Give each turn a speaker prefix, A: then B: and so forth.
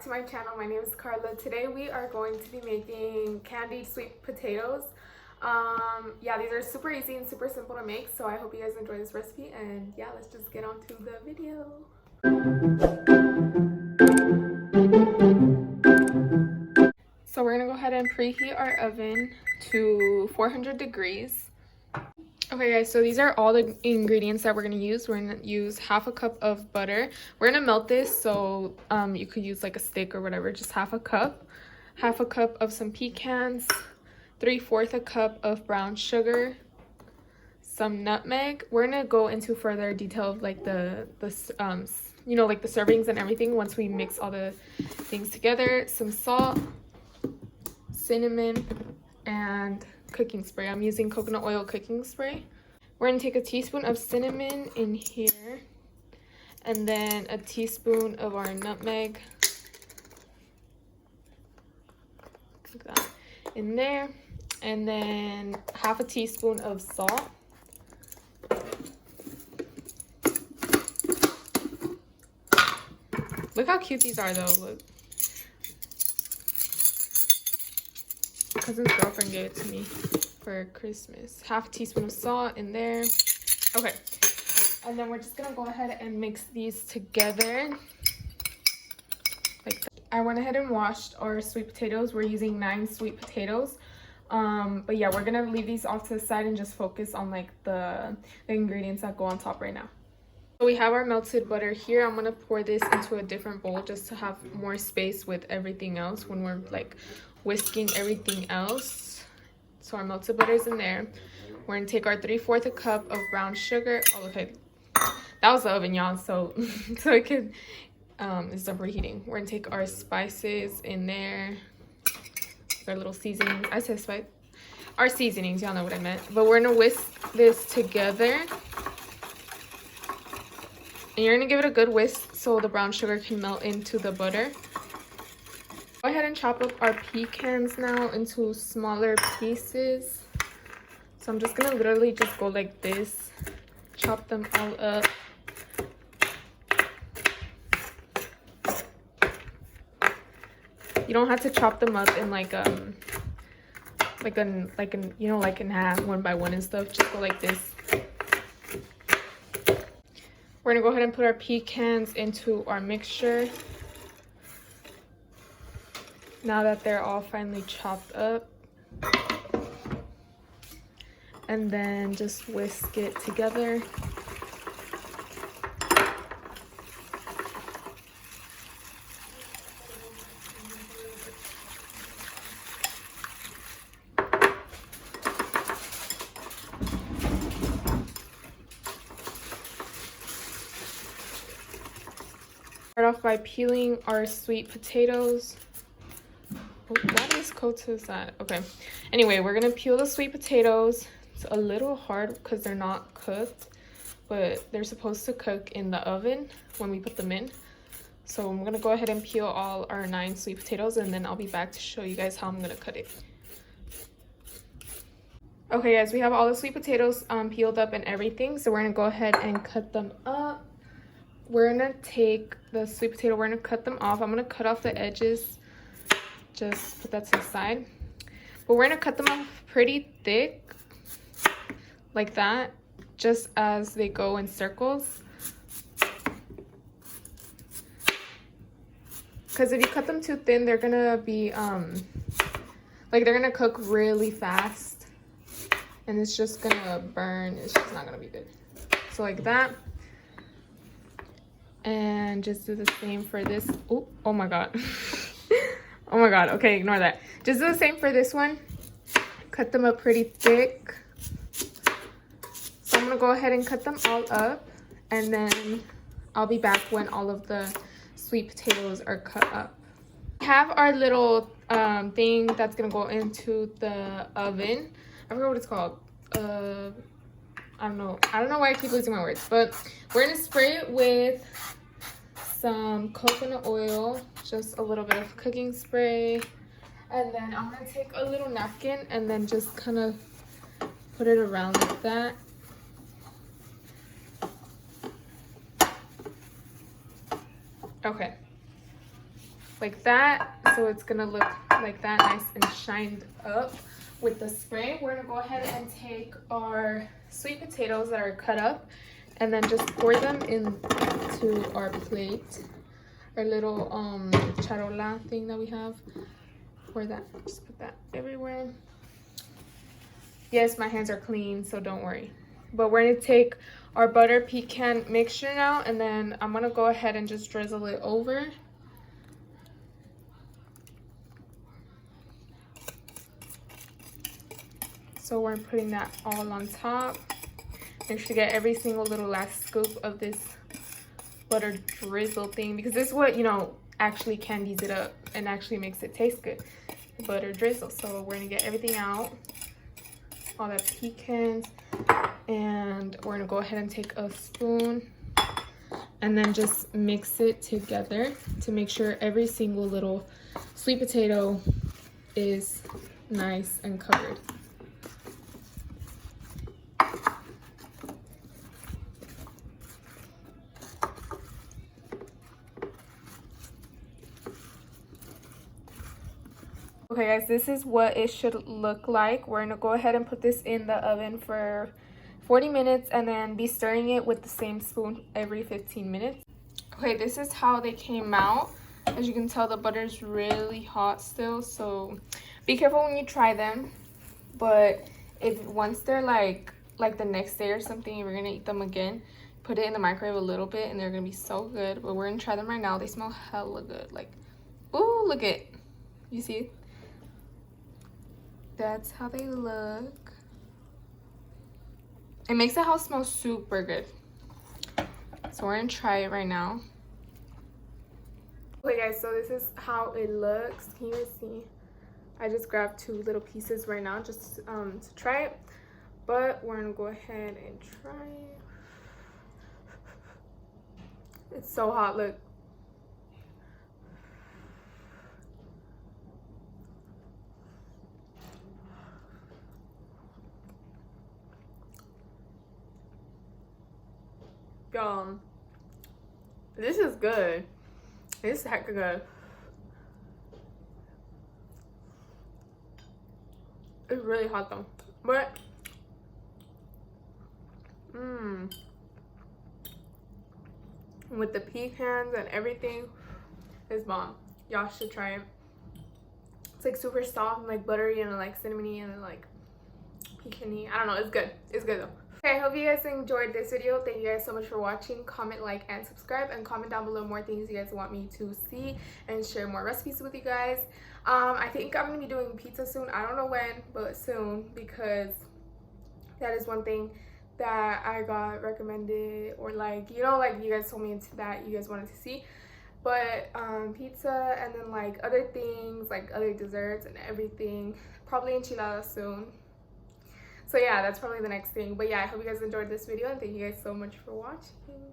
A: back to my channel. My name is Carla. Today we are going to be making candied sweet potatoes. Yeah, these are super easy and super simple to make, so I hope you guys enjoy this recipe, and yeah, let's just get on to the video. So we're gonna go ahead and preheat our oven to 400 degrees. Okay guys, so these are all the ingredients that we're going to use. We're going to use half a cup of butter. We're going to melt this, so you could use like a stick or whatever, just half a cup of some pecans, 3/4 a cup of brown sugar, some nutmeg. We're going to go into further detail of like the you know, like the servings and everything once we mix all the things together. Some salt, cinnamon, and cooking spray. I'm using coconut oil cooking spray. We're going to take a teaspoon of cinnamon in here, and then a teaspoon of our nutmeg, like that, in there, and then half a teaspoon of salt. Look how cute these are though. Look, my cousin's girlfriend gave it to me for Christmas. Half a teaspoon of salt in there. Okay, and then we're just gonna go ahead and mix these together like that. I went ahead and washed our sweet potatoes. We're using 9 sweet potatoes, but yeah, we're gonna leave these off to the side and just focus on like the ingredients that go on top right now. So we have our melted butter here. I'm gonna pour this into a different bowl just to have more space with everything else when we're like whisking everything else. So our melted butter is in there. We're gonna take our 3/4 a cup of brown sugar. Oh, okay, that was the oven, y'all. So so it could it's done preheating. We're gonna take our spices in there, our little seasonings. I said spice. Our seasonings, y'all know what I meant. But we're gonna whisk this together. And you're gonna give it a good whisk so the brown sugar can melt into the butter. Go ahead and chop up our pecans now into smaller pieces. So I'm just gonna literally just go like this, chop them all up. You don't have to chop them up in like you know, like in half, one by one and stuff. Just go like this. We're gonna go ahead and put our pecans into our mixture. Now that they're all finally chopped up. And then just whisk it together. Start off by peeling our sweet potatoes. Oh, that is cold to the side. Okay. Anyway, we're gonna peel the sweet potatoes. It's a little hard because they're not cooked, but they're supposed to cook in the oven when we put them in. So I'm gonna go ahead and peel all our 9 sweet potatoes, and then I'll be back to show you guys how I'm gonna cut it. Okay guys, we have all the sweet potatoes peeled up and everything, so we're gonna go ahead and cut them up. We're gonna take the sweet potato, we're gonna cut them off. I'm gonna cut off the edges, just put that to the side. But we're gonna cut them off pretty thick, like that, just as they go in circles. Because if you cut them too thin, they're gonna be like they're gonna cook really fast, and it's just gonna burn. It's just not gonna be good. So like that. And just do the same for this. Oh my god. Oh my god. Okay, ignore that. Just do the same for this one. Cut them up pretty thick. So I'm gonna go ahead and cut them all up, and then I'll be back when all of the sweet potatoes are cut up. We have our little thing that's gonna go into the oven. I forgot what it's called. I don't know why I keep losing my words, but we're gonna spray it with some coconut oil, just a little bit of cooking spray, and then I'm gonna take a little napkin and then just kind of put it around like that. Okay. like that. So it's gonna look like that, nice and shined up with the spray. We're gonna go ahead and take our sweet potatoes that are cut up and then just pour them into our plate, our little charola thing that we have. Pour that, just put that everywhere. Yes, my hands are clean, so don't worry. But we're gonna take our butter pecan mixture now, and then I'm gonna go ahead and just drizzle it over. So we're putting that all on top. Make sure to get every single little last scoop of this butter drizzle thing, because this is what, you know, actually candies it up and actually makes it taste good. The butter drizzle. So we're gonna get everything out, all that pecans, and we're gonna go ahead and take a spoon and then just mix it together to make sure every single little sweet potato is nice and covered. Okay guys, this is what it should look like. We're gonna go ahead and put this in the oven for 40 minutes and then be stirring it with the same spoon every 15 minutes. Okay, this is how they came out. As you can tell, the butter's really hot still, so be careful when you try them. But if once they're like the next day or something, you're gonna eat them again, put it in the microwave a little bit and they're gonna be so good. But we're gonna try them right now. They smell hella good. Like, ooh, look at, you see? That's how they look. It makes the house smell super good. So we're gonna try it right now. Okay guys, so this is how it looks. Can you guys see? I just grabbed 2 little pieces right now just to try it. But we're gonna go ahead and try it. It's so hot, look. Y'all, this is good. This is hecka good. It's really hot though, but with the pecans and everything, it's bomb. Y'all should try it. It's like super soft and like buttery and like cinnamony and like pecan-y. I don't know, it's good. It's good though. Okay, I hope you guys enjoyed this video. Thank you guys so much for watching. Comment, like, and subscribe, and comment down below more things you guys want me to see and share more recipes with you guys. I think I'm gonna be doing pizza soon. I don't know when, but soon, because that is one thing that I got recommended, or like, you know, like you guys told me into that you guys wanted to see. But pizza, and then like other things, like other desserts and everything. Probably enchiladas soon. So yeah, that's probably the next thing. But yeah, I hope you guys enjoyed this video, and thank you guys so much for watching.